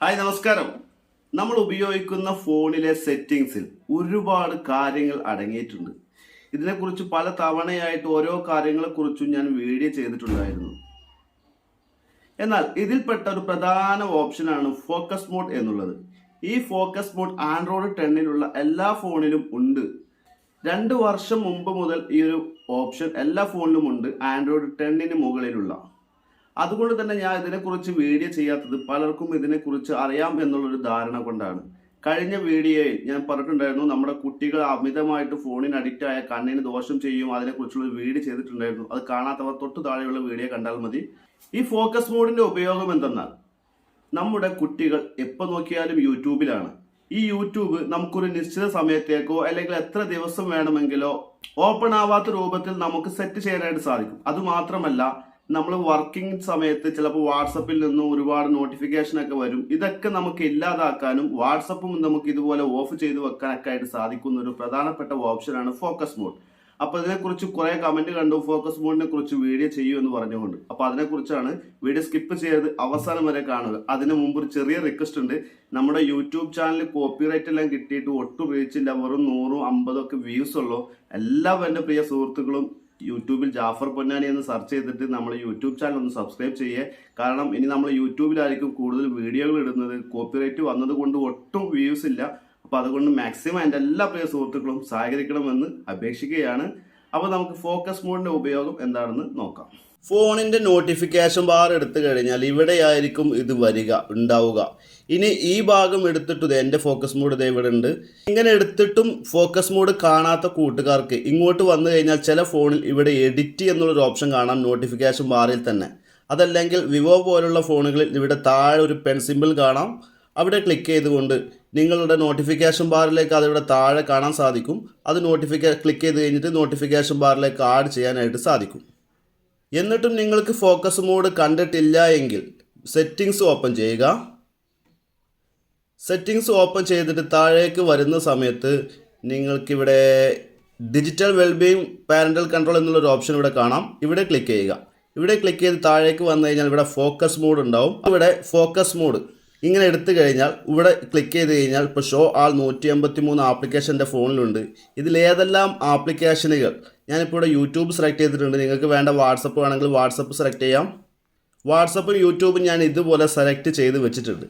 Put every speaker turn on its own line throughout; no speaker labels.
Hi നമസ്കാരം. നമ്മൾ ഉപയോഗിക്കുന്ന ഫോണിലെ സെറ്റിംഗ്സിൽ ഒരുപാട് കാര്യങ്ങൾ അടങ്ങിയിട്ടുണ്ട്. ഇതിനെക്കുറിച്ച് പല തവണയായിട്ട് ഓരോ കാര്യങ്ങളെക്കുറിച്ചും ഞാൻ വീഡിയോ ചെയ്തിട്ടുണ്ടായിരുന്നു. എന്നാൽ ഇതിൽപ്പെട്ട ഒരു പ്രധാന ഓപ്ഷനാണ് ഫോക്കസ് മോഡ് എന്നുള്ളത്. ഈ ഫോക്കസ് മോഡ് ആൻഡ്രോയിഡ് 10 എല്ലാ ഫോണിലും ഉണ്ട്. 2 വർഷം മുമ്പ് മുതൽ ഈ ഒരു ഓപ്ഷൻ എല്ലാ ഫോണിലും ഉണ്ട്, ആൻഡ്രോയിഡ് 10 മുകളിലുള്ള. അതുകൊണ്ട് തന്നെ ഞാൻ ഇതിനെക്കുറിച്ച് വീഡിയോ ചെയ്യാത്തത് പലർക്കും ഇതിനെക്കുറിച്ച് അറിയാം എന്നുള്ളൊരു ധാരണ കൊണ്ടാണ്. കഴിഞ്ഞ വീഡിയോയിൽ ഞാൻ പറഞ്ഞിട്ടുണ്ടായിരുന്നു, നമ്മുടെ കുട്ടികൾ അമിതമായിട്ട് ഫോണിന് അഡിക്റ്റ് ആയ കണ്ണിന് ദോഷം ചെയ്യും, അതിനെക്കുറിച്ചുള്ള വീഡിയോ ചെയ്തിട്ടുണ്ടായിരുന്നു. അത് കാണാത്തവർ തൊട്ട് താഴെയുള്ള വീഡിയോ കണ്ടാൽ മതി. ഈ ഫോക്കസ് മോഡിന്റെ ഉപയോഗം എന്തെന്നാൽ, നമ്മുടെ കുട്ടികൾ എപ്പോൾ നോക്കിയാലും യൂട്യൂബിലാണ്. ഈ യൂട്യൂബ് നമുക്കൊരു നിശ്ചിത സമയത്തേക്കോ അല്ലെങ്കിൽ എത്ര ദിവസം വേണമെങ്കിലോ ഓപ്പൺ ആവാത്ത രൂപത്തിൽ നമുക്ക് സെറ്റ് ചെയ്യാനായിട്ട് സാധിക്കും. അതുമാത്രമല്ല, നമ്മൾ വർക്കിംഗ് സമയത്ത് ചിലപ്പോൾ വാട്സപ്പിൽ നിന്നും ഒരുപാട് നോട്ടിഫിക്കേഷൻ ഒക്കെ വരും. ഇതൊക്കെ നമുക്ക് ഇല്ലാതാക്കാനും വാട്സപ്പും നമുക്ക് ഇതുപോലെ ഓഫ് ചെയ്ത് വെക്കാനൊക്കെ ആയിട്ട് സാധിക്കുന്ന ഒരു പ്രധാനപ്പെട്ട ഓപ്ഷനാണ് ഫോക്കസ് മോഡ്. അപ്പോൾ ഇതിനെക്കുറിച്ച് കുറെ കമന്റ് കണ്ടു, ഫോക്കസ് മോഡിനെ കുറിച്ച് വീഡിയോ ചെയ്യൂ എന്ന് പറഞ്ഞുകൊണ്ട്. അപ്പോൾ അതിനെക്കുറിച്ചാണ്. വീഡിയോ സ്കിപ്പ് ചെയ്ത് അവസാനം വരെ കാണുക. അതിന് മുമ്പ് ഒരു ചെറിയ റിക്വസ്റ്റ് ഉണ്ട്. നമ്മുടെ യൂട്യൂബ് ചാനൽ കോപ്പിറൈറ്റ് എല്ലാം കിട്ടിയിട്ട് ഒട്ടും റീച്ചില്ല, വെറും 100, 50 ഒക്കെ വ്യൂസ് ഉള്ളൂ. എല്ലാവരും എൻ്റെ പ്രിയ സുഹൃത്തുക്കളും യൂട്യൂബിൽ ജാഫർ പൊന്നാനി എന്ന് സെർച്ച് ചെയ്തിട്ട് നമ്മൾ യൂട്യൂബ് ചാനൽ ഒന്ന് സബ്സ്ക്രൈബ് ചെയ്യേ. കാരണം ഇനി നമ്മൾ യൂട്യൂബിലായിരിക്കും കൂടുതൽ വീഡിയോകൾ ഇടുന്നത്. കോപ്പിറൈറ്റ് വന്നത് കൊണ്ട് ഒട്ടും വ്യൂസ് ഇല്ല. അപ്പോൾ അതുകൊണ്ട് മാക്സിമം എൻ്റെ എല്ലാ പ്രിയ സുഹൃത്തുക്കളും സഹകരിക്കണമെന്ന് അപേക്ഷിക്കുകയാണ്. അപ്പോൾ നമുക്ക് ഫോക്കസ് മോഡിന്റെ ഉപയോഗം എന്താണെന്ന് നോക്കാം. ഫോണിന്റെ നോട്ടിഫിക്കേഷൻ ബാർ എടുത്തു കഴിഞ്ഞാൽ ഇവിടെയായിരിക്കും ഇത് ഉണ്ടാവുക. ഇനി ഈ ഭാഗം എടുത്തിട്ട് എൻ്റെ ഫോക്കസ് മോഡ് ഇതേ ഇവിടെ ഉണ്ട്. ഇങ്ങനെ എടുത്തിട്ടും ഫോക്കസ് മോഡ് കാണാത്ത കൂട്ടുകാർക്ക് ഇങ്ങോട്ട് വന്നു കഴിഞ്ഞാൽ ചില ഫോണിൽ ഇവിടെ എഡിറ്റ് എന്നുള്ളൊരു ഓപ്ഷൻ കാണാം നോട്ടിഫിക്കേഷൻ ബാറിൽ തന്നെ. അതല്ലെങ്കിൽ വിവോ പോലുള്ള ഫോണുകളിൽ ഇവിടെ താഴെ ഒരു പെൻ സിമ്പിൾ കാണാം. അവിടെ ക്ലിക്ക് ചെയ്തുകൊണ്ട് നിങ്ങളുടെ നോട്ടിഫിക്കേഷൻ ബാറിലേക്ക് അതിവിടെ താഴെ കാണാൻ സാധിക്കും. അത് ക്ലിക്ക് ചെയ്ത് കഴിഞ്ഞിട്ട് നോട്ടിഫിക്കേഷൻ ബാറിലേക്ക് ആഡ് ചെയ്യാനായിട്ട് സാധിക്കും. എന്നിട്ടും നിങ്ങൾക്ക് ഫോക്കസ് മോഡ് കണ്ടിട്ടില്ല എങ്കിൽ സെറ്റിങ്സ് ഓപ്പൺ ചെയ്യുക. സെറ്റിങ്സ് ഓപ്പൺ ചെയ്തിട്ട് താഴേക്ക് വരുന്ന സമയത്ത് നിങ്ങൾക്കിവിടെ ഡിജിറ്റൽ വെൽബീയിങ് പാരൻ്റൽ കൺട്രോൾ എന്നുള്ളൊരു ഓപ്ഷൻ ഇവിടെ കാണാം. ഇവിടെ ക്ലിക്ക് ചെയ്യുക. ഇവിടെ ക്ലിക്ക് ചെയ്ത് താഴേക്ക് വന്നു കഴിഞ്ഞാൽ ഇവിടെ ഫോക്കസ് മോഡ് ഉണ്ടാവും. ഇവിടെ ഫോക്കസ് മോഡ് ഇങ്ങനെ എടുത്തു കഴിഞ്ഞാൽ ഇവിടെ ക്ലിക്ക് ചെയ്ത് കഴിഞ്ഞാൽ ഇപ്പോൾ ഷോ ആൾ 183 ആപ്ലിക്കേഷൻ എൻ്റെ ഫോണിലുണ്ട്. ഇതിലേതെല്ലാം ആപ്ലിക്കേഷനുകൾ, ഞാനിപ്പോൾ ഇവിടെ യൂട്യൂബ് സെലക്ട് ചെയ്തിട്ടുണ്ട്. നിങ്ങൾക്ക് വേണ്ട വാട്സപ്പ് വേണമെങ്കിൽ വാട്സപ്പ് സെലക്ട് ചെയ്യാം. വാട്സപ്പും യൂട്യൂബും ഞാൻ ഇതുപോലെ സെലക്ട് ചെയ്ത് വെച്ചിട്ടുണ്ട്.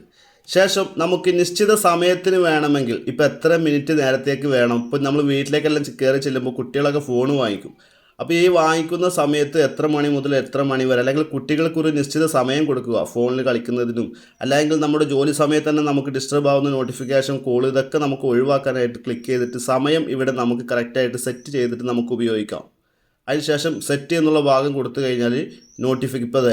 ശേഷം നമുക്ക് നിശ്ചിത സമയത്തിന് വേണമെങ്കിൽ ഇപ്പോൾ എത്ര മിനിറ്റ് നേരത്തേക്ക് വേണം, ഇപ്പോൾ നമ്മൾ വീട്ടിലേക്കെല്ലാം കയറി ചെല്ലുമ്പോൾ കുട്ടികളൊക്കെ ഫോൺ വാങ്ങിക്കും. അപ്പോൾ ഈ വാങ്ങിക്കുന്ന സമയത്ത് എത്ര മണി മുതൽ എത്ര മണി വരെ, അല്ലെങ്കിൽ കുട്ടികൾക്കൊരു നിശ്ചിത സമയം കൊടുക്കുക ഫോണിൽ കളിക്കുന്നതിനും, അല്ലെങ്കിൽ നമ്മുടെ ജോലി സമയത്ത് തന്നെ നമുക്ക് ഡിസ്റ്റർബ് ആവുന്ന നോട്ടിഫിക്കേഷൻ കോൾ, ഇതൊക്കെ നമുക്ക് ഒഴിവാക്കാനായിട്ട് ക്ലിക്ക് ചെയ്തിട്ട് സമയം ഇവിടെ നമുക്ക് കറക്റ്റായിട്ട് സെറ്റ് ചെയ്തിട്ട് നമുക്ക് ഉപയോഗിക്കാം. അതിനുശേഷം സെറ്റ് എന്നുള്ള ഭാഗം കൊടുത്തു കഴിഞ്ഞാൽ ഇപ്പോൾ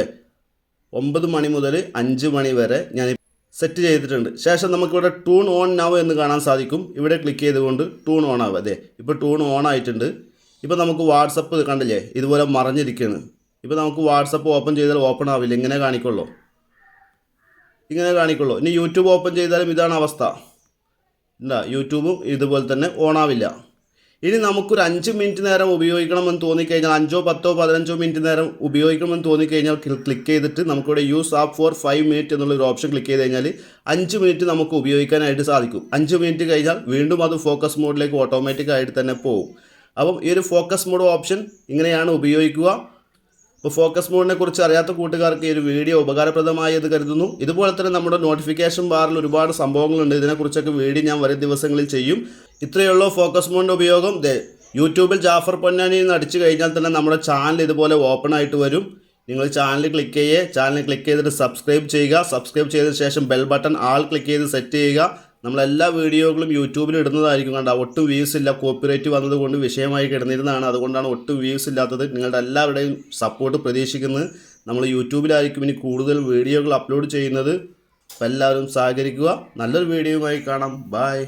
9 മണി മുതൽ 5 മണി വരെ ഞാൻ സെറ്റ് ചെയ്തിട്ടുണ്ട്. ശേഷം നമുക്കിവിടെ ടൂൺ ഓൺ നൗ എന്ന് കാണാൻ സാധിക്കും. ഇവിടെ ക്ലിക്ക് ചെയ്തുകൊണ്ട് ടൂൺ ഓൺ ആവുക. അതെ, ഇപ്പോൾ ടൂൺ ഓൺ ആയിട്ടുണ്ട്. ഇപ്പോൾ നമുക്ക് വാട്സപ്പ് കണ്ടില്ലേ, ഇതുപോലെ മറഞ്ഞിരിക്കുകയാണ്. ഇപ്പോൾ നമുക്ക് വാട്സപ്പ് ഓപ്പൺ ചെയ്താൽ ഓപ്പൺ ആവില്ല, ഇങ്ങനെ കാണിക്കുള്ളൂ. ഇനി യൂട്യൂബ് ഓപ്പൺ ചെയ്താലും ഇതാണ് അവസ്ഥ. യൂട്യൂബും ഇതുപോലെ തന്നെ ഓൺ ആവില്ല. ഇനി നമുക്കൊരു 5 മിനിറ്റ് നേരം ഉപയോഗിക്കണമെന്ന് തോന്നിക്കഴിഞ്ഞാൽ, 5, 10, 15 മിനിറ്റ് നേരം ഉപയോഗിക്കണമെന്ന് തോന്നിക്കഴിഞ്ഞാൽ ക്ലിക്ക് ചെയ്തിട്ട് നമുക്കിവിടെ യൂസ് ആപ്പ് ഫോർ 5 മിനിറ്റ് എന്നുള്ളൊരു ഓപ്ഷൻ ക്ലിക്ക് ചെയ്ത് കഴിഞ്ഞാൽ 5 മിനിറ്റ് നമുക്ക് ഉപയോഗിക്കാനായിട്ട് സാധിക്കും. 5 മിനിറ്റ് കഴിഞ്ഞാൽ വീണ്ടും അത് ഫോക്കസ് മോഡിലേക്ക് ഓട്ടോമാറ്റിക്കായിട്ട് തന്നെ പോകും. അപ്പം ഈ ഒരു ഫോക്കസ് മോഡ് ഓപ്ഷൻ ഇങ്ങനെയാണ് ഉപയോഗിക്കുക. അപ്പോൾ ഫോക്കസ് മോഡിനെ കുറിച്ച് അറിയാത്ത കൂട്ടുകാർക്ക് ഈ ഒരു വീഡിയോ ഉപകാരപ്രദമായി എന്ന് കരുതുന്നു. ഇതുപോലെ തന്നെ നമ്മുടെ നോട്ടിഫിക്കേഷൻ ബാറിൽ ഒരുപാട് സംഭവങ്ങളുണ്ട്. ഇതിനെക്കുറിച്ചൊക്കെ വീഡിയോ ഞാൻ വരും ദിവസങ്ങളിൽ ചെയ്യും. ഇത്രയുള്ള ഫോക്കസ് മോഡിൻ്റെ ഉപയോഗം. യൂട്യൂബിൽ ജാഫർ പൊന്നാനി എന്ന് അടിച്ചു കഴിഞ്ഞാൽ തന്നെ നമ്മുടെ ചാനൽ ഇതുപോലെ ഓപ്പൺ ആയിട്ട് വരും. നിങ്ങൾ ചാനൽ ക്ലിക്ക് ചെയ്തിട്ട് സബ്സ്ക്രൈബ് ചെയ്യുക. സബ്സ്ക്രൈബ് ചെയ്തതിന് ശേഷം ബെൽ ബട്ടൺ ആൾ ക്ലിക്ക് ചെയ്ത് സെറ്റ് ചെയ്യുക. നമ്മളെല്ലാ വീഡിയോകളും യൂട്യൂബിൽ ഇടുന്നതായിരിക്കും. കണ്ട ഒട്ടും വ്യൂസ് ഇല്ല, കോപ്പിറൈറ്റ് വന്നതുകൊണ്ട് വിഷയമായി കിടന്നിരുന്നതാണ്. അതുകൊണ്ടാണ് ഒട്ടും വ്യൂസ് ഇല്ലാത്തത്. നിങ്ങളുടെ എല്ലാവരുടെയും സപ്പോർട്ട് പ്രതീക്ഷിക്കുന്നത്. നമ്മൾ യൂട്യൂബിലായിരിക്കും ഇനി കൂടുതൽ വീഡിയോകൾ അപ്ലോഡ് ചെയ്യുന്നത്. അപ്പോൾ എല്ലാവരും സഹകരിക്കുക. നല്ലൊരു വീഡിയോയുമായി കാണാം. ബൈ.